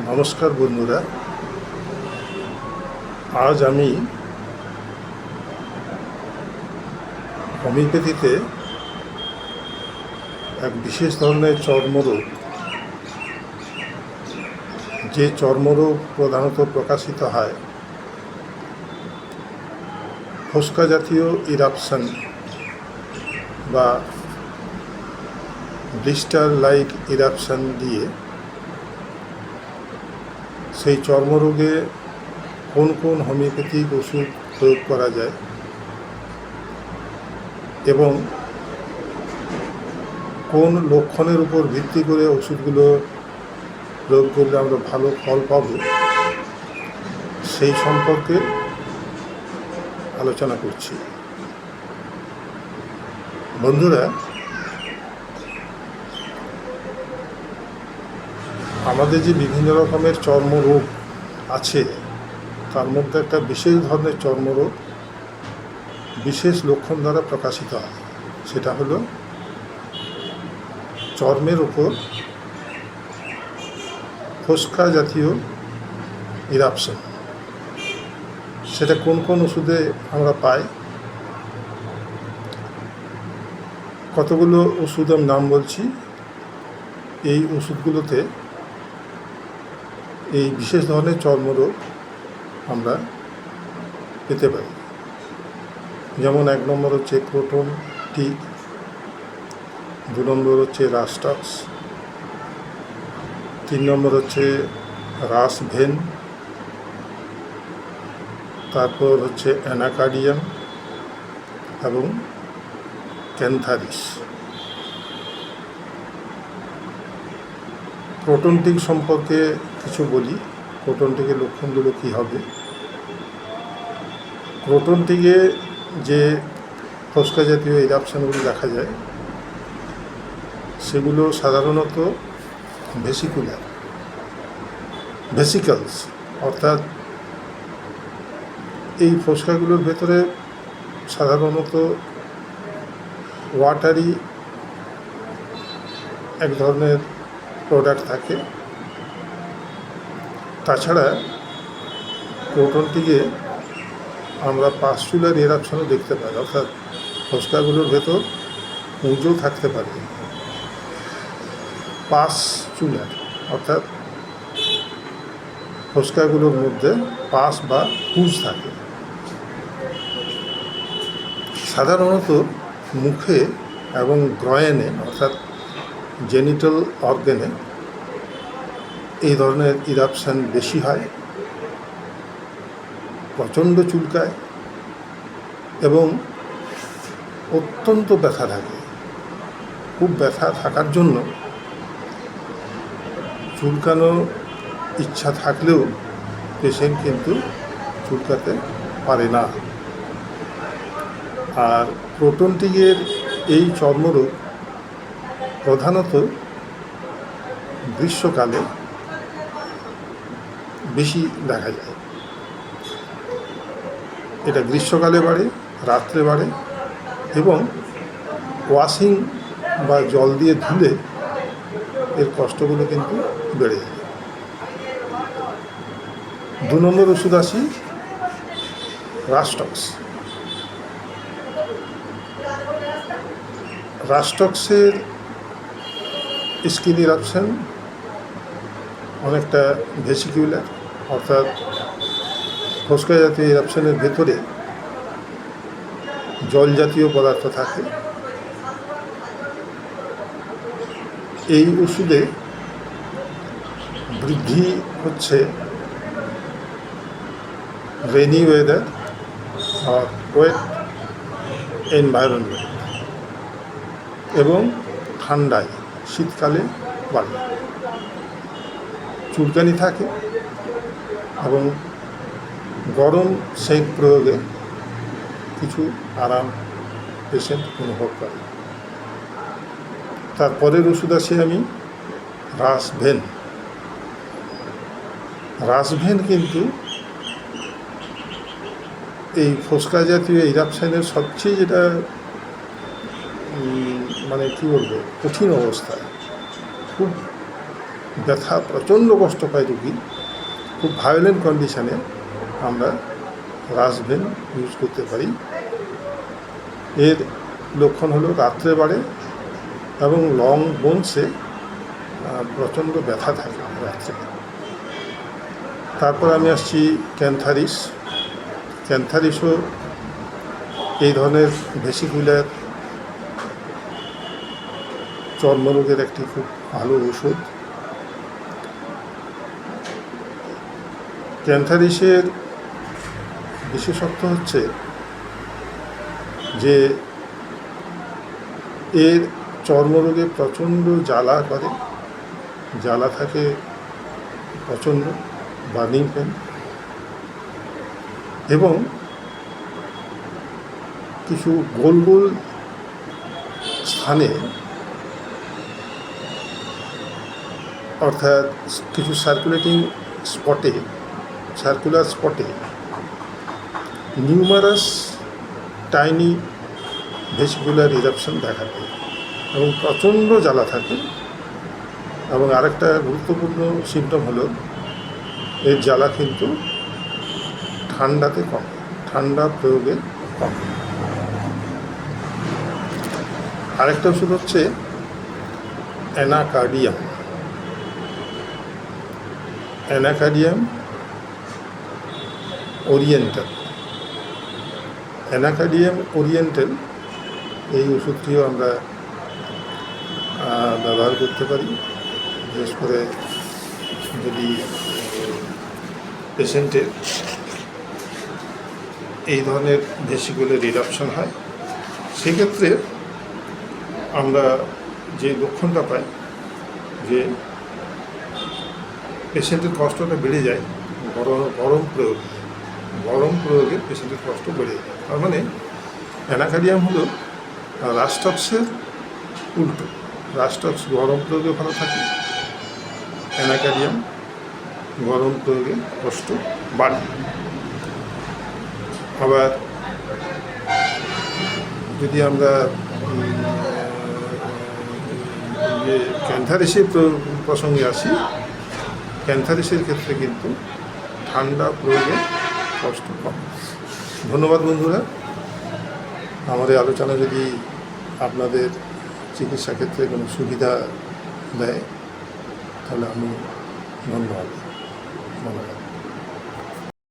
নমস্কার বন্ধুরা, আজ আমি হোমিওপ্যাথিতে এক বিশেষ ধরনের চর্মরোগ, যে চর্মরোগ প্রধানত প্রকাশিত হয় ফোস্কা জাতীয় ইরাপশন বা ব্লিস্টার লাইক ইরাপশন দিয়ে, সেই চর্মরোগে কোন কোন হোমিওপ্যাথিক ওষুধ প্রয়োগ করা যায় এবং কোন লক্ষণের উপর ভিত্তি করে ওষুধগুলো প্রয়োগ করলে আমরা ভালো ফল পাব, সেই সম্পর্কে আলোচনা করছি। বন্ধুরা, আমাদের যে বিভিন্ন রকমের চর্মরোগ আছে, তার মধ্যে একটা বিশেষ ধরনের চর্মরোগ বিশেষ লক্ষণ দ্বারা প্রকাশিত হয়। সেটা হলো চর্মের উপর ফোস্কা জাতীয় ইরাপশন। সেটা কোন কোন ওষুধে আমরা পাই, কতগুলো ওষুধ আমি নাম বলছি। এই ওষুধগুলোতে এই বিশেষ ধরনের চর্মরোগ আমরা পেতে পারি। যেমন 1 নম্বর হচ্ছে ক্রোটন টিক, 2 নম্বর হচ্ছে রাস্টক্স, 3 নম্বর হচ্ছে রাসভেন, তারপর হচ্ছে অ্যানাকার্ডিয়াম এবং ক্যান্থারিস। ক্রোটন টিক সম্পর্কে কিছু বলি। ক্রোটন টিকের লক্ষণগুলো কী হবে? ক্রোটন টিকে যে ফোস্কা জাতীয় ইরাপশনগুলো দেখা যায়, সেগুলো সাধারণত ভেসিকলস, অর্থাৎ এই ফোস্কাগুলোর ভেতরে সাধারণত ওয়াটারি এক ধরনের প্রোডাক্ট থাকে। তাছাড়া ক্রোটনটিকে আমরা পাস্টুলার ইরাপশনও দেখতে পাই, অর্থাৎ ফোস্কাগুলোর ভেতর পুঁজও থাকতে পারে। পাসচুলার, অর্থাৎ ফোস্কাগুলোর মধ্যে পাস বা পুঁজ থাকে। সাধারণত মুখে এবং গ্রয়েনে, অর্থাৎ জেনিটাল অর্গানে এই ধরনের ইরাপশন বেশি হয়, প্রচণ্ড চুলকায় এবং অত্যন্ত ব্যথা থাকে। খুব ব্যথা থাকার জন্য চুলকানো ইচ্ছা থাকলেও পেশেন্ট কিন্তু চুলকাতে পারে না। আর ক্রোটন টিকের এই চর্মরোগ প্রধানত গ্রীষ্মকালে বেশি দেখা যায়। এটা গ্রীষ্মকালে বাড়ে, রাত্রে বাড়ে এবং ওয়াশিং বা জল দিয়ে ধুলে এর কষ্টগুলো কিন্তু বেড়ে যায়। 2 নম্বর ওষুধ আসি, রাস্টক্স। রাস্টক্সের স্কিন ইরাপশন অনেকটা ভেসিকিউলার, অর্থাৎ ফোস্কা জাতীয় ইরাপশনের ভেতরে জল জাতীয় পদার্থ থাকে। এই ওষুধে বৃদ্ধি হচ্ছে রেনি ওয়েদার আর ওয়েট এনভায়রনমেন্ট এবং ঠান্ডায়, শীতকালে বাড়ে। চুলকানি থাকে এবং গরম সেক প্রয়োগে কিছু আরাম পেশেন্ট অনুভব করে। তারপরের ওষুধ আছে আমি রাসভেন। রাসভেন কিন্তু এই ফোস্কা জাতীয় ইরাপশনের সবচেয়ে যেটা কঠিন অবস্থা, খুব ব্যথা প্রচণ্ড কষ্ট পায় রুগী, খুব ভায়োলেন্ট কন্ডিশানে আমরা রাসভেন ইউজ করতে পারি। এর লক্ষণ হলো রাত্রে বাড়ে এবং লং বোনসে প্রচণ্ড ব্যথা থাকে রাত্রে। তারপর আমি আসছি ক্যান্থারিস। ক্যান্থারিসও এই ধরনের ভেসিকুলার চর্মরোগের একটি খুব ভালো ওষুধ। ক্যান্থারিসের বিশেষত্ব হচ্ছে যে এর চর্মরোগে প্রচণ্ড জ্বালা করে, জ্বালা থাকে প্রচণ্ড, বার্নিং পেন, এবং কিছু গোল গোল স্থানে, অর্থাৎ কিছু সার্কুলার স্পটে নিউমারাস টাইনি ভেসিকুলার ইরাপশন দেখা দেয় এবং প্রচণ্ড জ্বালা থাকে। এবং আরেকটা গুরুত্বপূর্ণ সিমটম হলো এর জ্বালা কিন্তু ঠান্ডাতে কম, ঠান্ডা প্রয়োগে কম। আরেকটা ওষুধ হচ্ছে anacardium. Anacardium oriental. Anacardium oriental এই ওষুধটিও আমরা ব্যবহার করতে পারি, বিশেষ করে যদি পেশেন্টের এই ধরনের ভেসিকুলার ইরাপশন হয়। সেক্ষেত্রে আমরা যে লক্ষণটা পাই যে পেশেন্টের কষ্টটা বেড়ে যায়, গরম প্রয়োগে পেশেন্টের কষ্ট বেড়ে যায়। তার মানে অ্যানাকার্ডিয়াম হলো রাস্টক্সের উল্টো। রাস্টক্স গরম প্রয়োগে ভালো থাকে, অ্যানাকার্ডিয়াম গরম প্রয়োগে কষ্ট বাড়ে। আবার যদি আমরা ক্যান্থারিসের প্রসঙ্গে আসি, ক্যান্থারিসের ক্ষেত্রে কিন্তু ঠান্ডা প্রয়োগে কষ্ট কম। ধন্যবাদ বন্ধুরা। আমার এই আলোচনা যদি আপনাদের চিকিৎসা ক্ষেত্রে কোনো সুবিধা দেয় তাহলে আমি ধন্যবাদ।